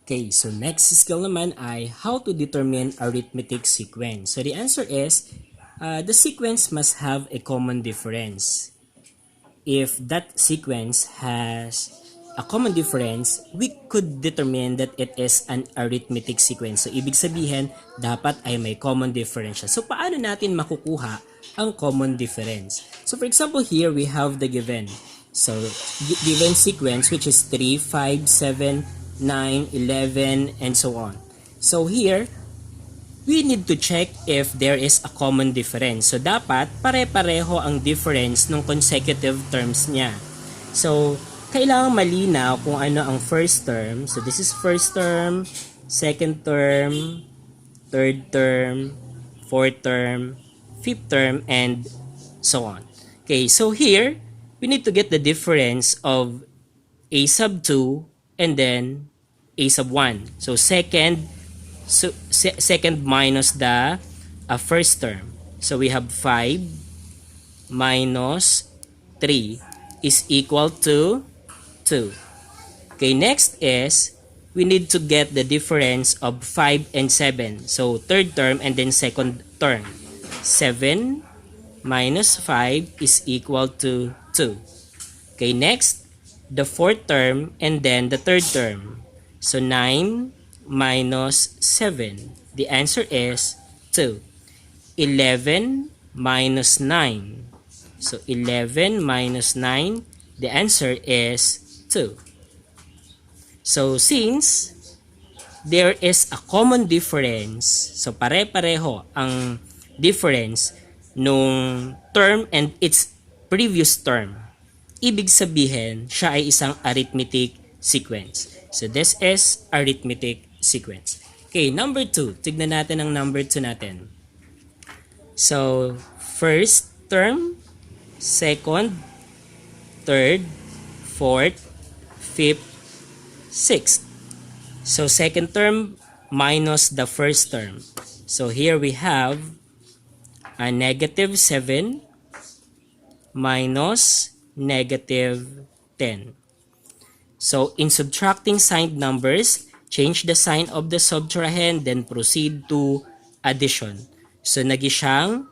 Okay, so next skill naman ay how to determine arithmetic sequence. So the answer is, the sequence must have a common difference. If that sequence has a common difference, we could determine that it is an arithmetic sequence. So ibig sabihin, dapat ay may common difference siya. So paano natin makukuha ang common difference? So for example, here we have the given. So given sequence which is 3, 5, 7, 9, 11, and so on. So here, we need to check if there is a common difference. So dapat pare-pareho ang difference ng consecutive terms niya. So kailangan malinaw kung ano ang first term. So this is first term, second term, third term, fourth term, fifth term, and so on. Okay, so here, we need to get the difference of a sub 2 and then a sub 1. So second minus the first term. So we have 5 minus 3 is equal to 2. Okay, next is we need to get the difference of 5 and 7. So third term and then second term. 7 minus 5 is equal to 2. Okay, next, the fourth term and then the third term. So 9 minus 7. The answer is 2. 11 minus 9. So 11 minus 9. The answer is 2. So since there is a common difference, so pare-pareho ang difference nung term and its previous term, ibig sabihin, siya ay isang arithmetic sequence. So, this is arithmetic sequence. Okay, number 2. Tignan natin ang number 2 natin. So, first term, second, third, fourth, fifth, sixth. So, second term minus the first term. So, here we have a negative 7 minus negative 10. So, in subtracting signed numbers, change the sign of the subtrahend, then proceed to addition. So, nagi siyang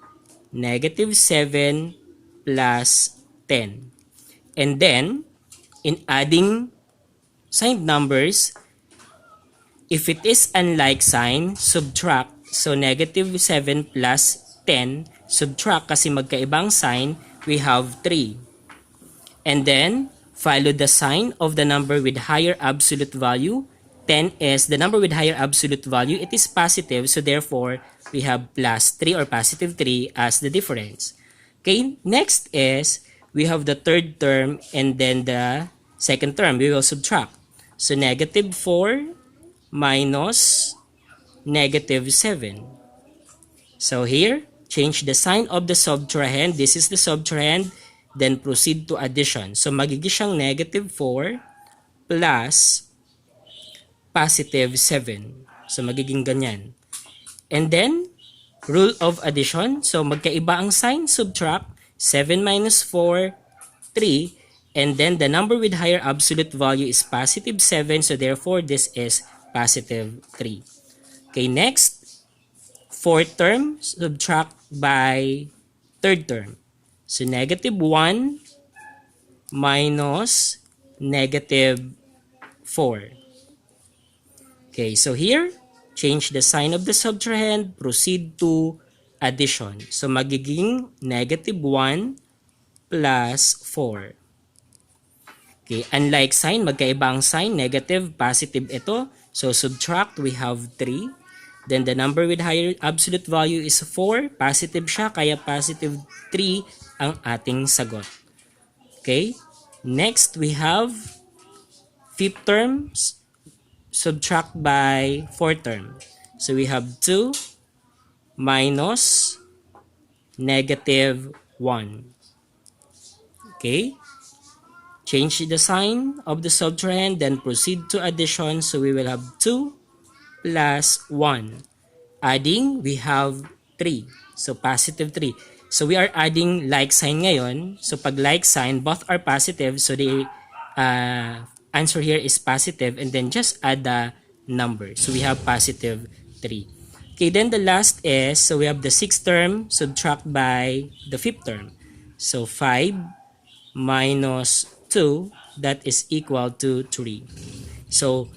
negative 7 plus 10. And then, in adding signed numbers, if it is unlike sign, subtract. So, negative 7 plus 10, subtract kasi magkaibang sign, we have 3. And then, follow the sign of the number with higher absolute value. 10 is the number with higher absolute value. It is positive, so therefore, we have plus 3 or positive 3 as the difference. Okay, next is, we have the third term and then the second term. We will subtract. So, negative 4 minus negative 7. So, here, change the sign of the subtrahend. This is the subtrahend. Then proceed to addition. So magiging siyang negative 4 plus positive 7. So magiging ganyan. And then, rule of addition. So magkaiba ang sign, subtract. 7 minus 4, 3. And then the number with higher absolute value is positive 7. So therefore, this is positive 3. Okay, next. Fourth term, subtract by third term. So, negative 1 minus negative 4. Okay, so here, change the sign of the subtrahend, proceed to addition. So, magiging negative 1 plus 4. Okay, unlike sign, magkaiba ang sign, negative, positive ito. So, subtract, we have 3. Then, the number with higher absolute value is 4. Positive siya, kaya positive 3 ang ating sagot. Okay? Next, we have fifth term, subtract by fourth term. So, we have 2 minus negative 1. Okay? Change the sign of the subtrahend, then proceed to addition. So, we will have 2 plus 1. Adding, we have 3. So, positive 3. So, we are adding like sign ngayon. So, pag like sign, both are positive. So, the answer here is positive. And then, just add the number. So we have positive 3. Okay, then the last is, so we have the 6th term, subtract by the 5th term. So 5 minus 2, that is equal to 3. So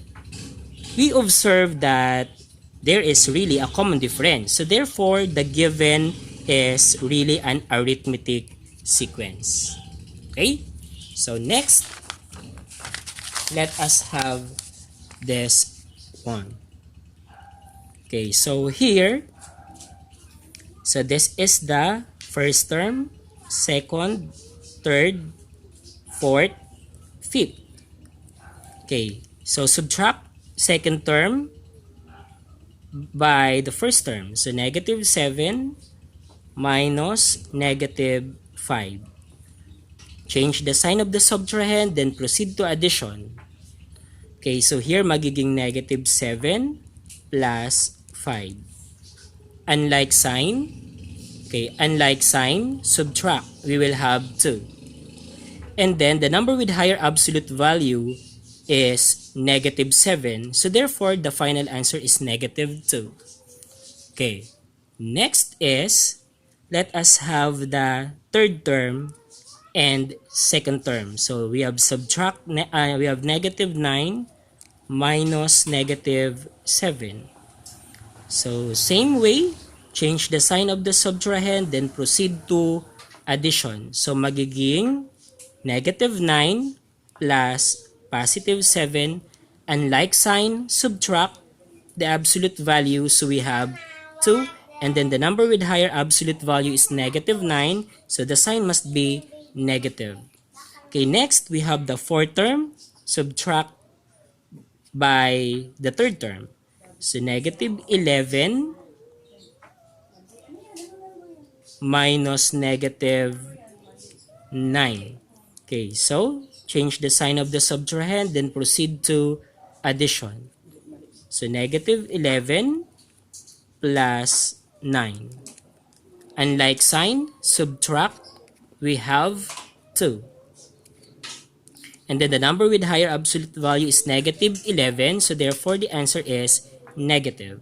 we observe that there is really a common difference. So therefore, the given is really an arithmetic sequence. Okay? So next, let us have this one. Okay, so here, so this is the first term, second, third, fourth, fifth. Okay, so subtract second term by the first term. So negative 7 minus negative 5. Change the sign of the subtrahend, then proceed to addition. Okay, so here magiging negative 7 plus 5. Unlike sign, okay, unlike sign, subtract, we will have 2. And then the number with higher absolute value is negative 7. So therefore, the final answer is negative 2. Okay, next is, let us have the third term and second term. So we have we have negative 9 minus negative 7. So same way, change the sign of the subtrahend, then proceed to addition. So magiging negative 9 plus positive 7, and like sign, subtract the absolute value. So we have 2, and then the number with higher absolute value is negative 9. So the sign must be negative. Okay, next we have the fourth term, subtract by the third term. So negative 11 minus negative 9. Okay, so change the sign of the subtrahend, then proceed to addition. So negative 11 plus 9. Unlike sign, subtract, we have 2. And then the number with higher absolute value is negative 11. So therefore, the answer is negative.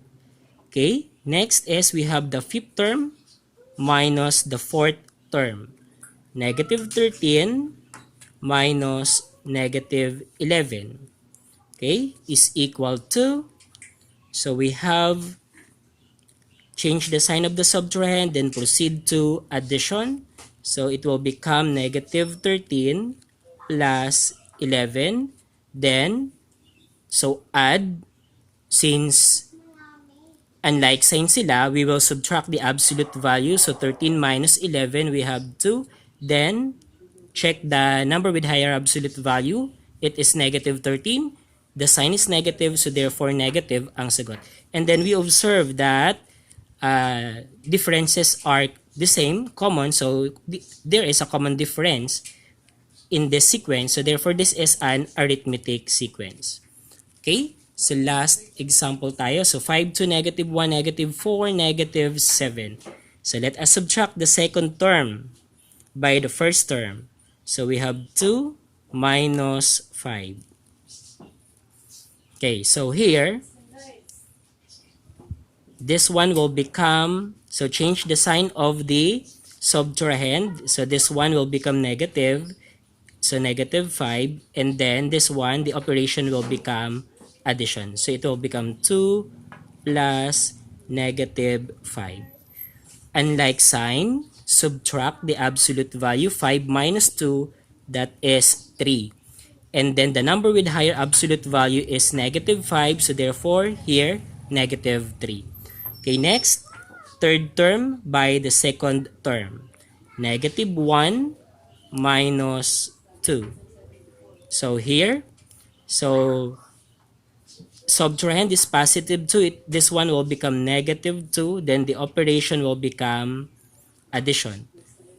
Okay, next is we have the fifth term minus the fourth term. Negative 13 minus negative 11. Okay, is equal to, so we have change the sign of the subtrahend, then proceed to addition. So it will become negative 13 plus 11. Then, so add, since unlike sign sila, we will subtract the absolute value. So 13 minus 11, we have 2. Then, check the number with higher absolute value. It is negative 13. The sign is negative, so therefore negative ang sagot. And then we observe that differences are the same, common. So there is a common difference in this sequence. So therefore, this is an arithmetic sequence. Okay? So last example tayo. So 5 to negative 1, negative 4, negative 7. So let us subtract the second term by the first term. So we have 2 minus 5. Okay, so here, this one will become, so change the sign of the subtrahend. So this one will become negative. So negative 5. And then this one, the operation will become addition. So it will become 2 plus negative 5. Unlike sign, subtract the absolute value. 5 minus 2, that is 3. And then the number with higher absolute value is negative 5. So therefore, here, negative 3. Okay, next, third term by the second term. Negative 1 minus 2. So here, so subtrahend is positive 2. This one will become negative 2. Then the operation will become addition.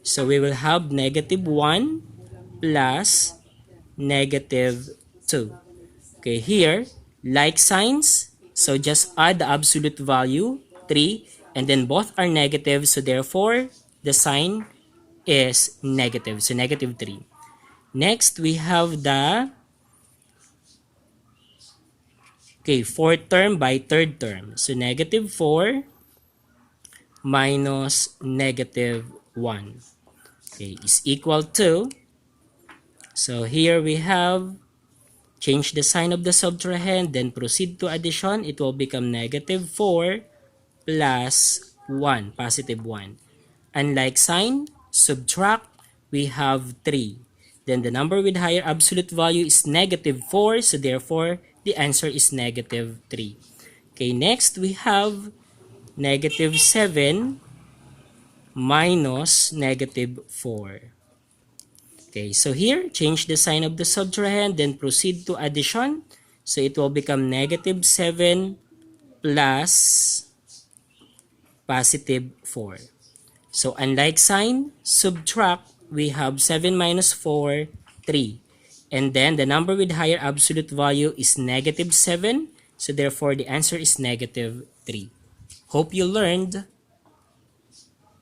So we will have negative 1 plus negative 2. Okay, here, like signs, so just add the absolute value, 3, and then both are negative, so therefore, the sign is negative, so negative 3. Next, we have the, Okay, fourth term by third term. So negative 4 minus negative 1. Okay, is equal to, so here we have, change the sign of the subtrahend, then proceed to addition. It will become negative 4 plus 1, positive 1. Unlike sign, subtract, we have 3. Then the number with higher absolute value is negative 4, so therefore the answer is negative 3. Okay, next we have negative 7 minus negative 4. Okay, so here, change the sign of the subtrahend, then proceed to addition. So it will become negative 7 plus positive 4. So unlike sign, subtract, we have 7 minus 4, 3. And then the number with higher absolute value is negative 7. So therefore the answer is negative 3. Hope you learned.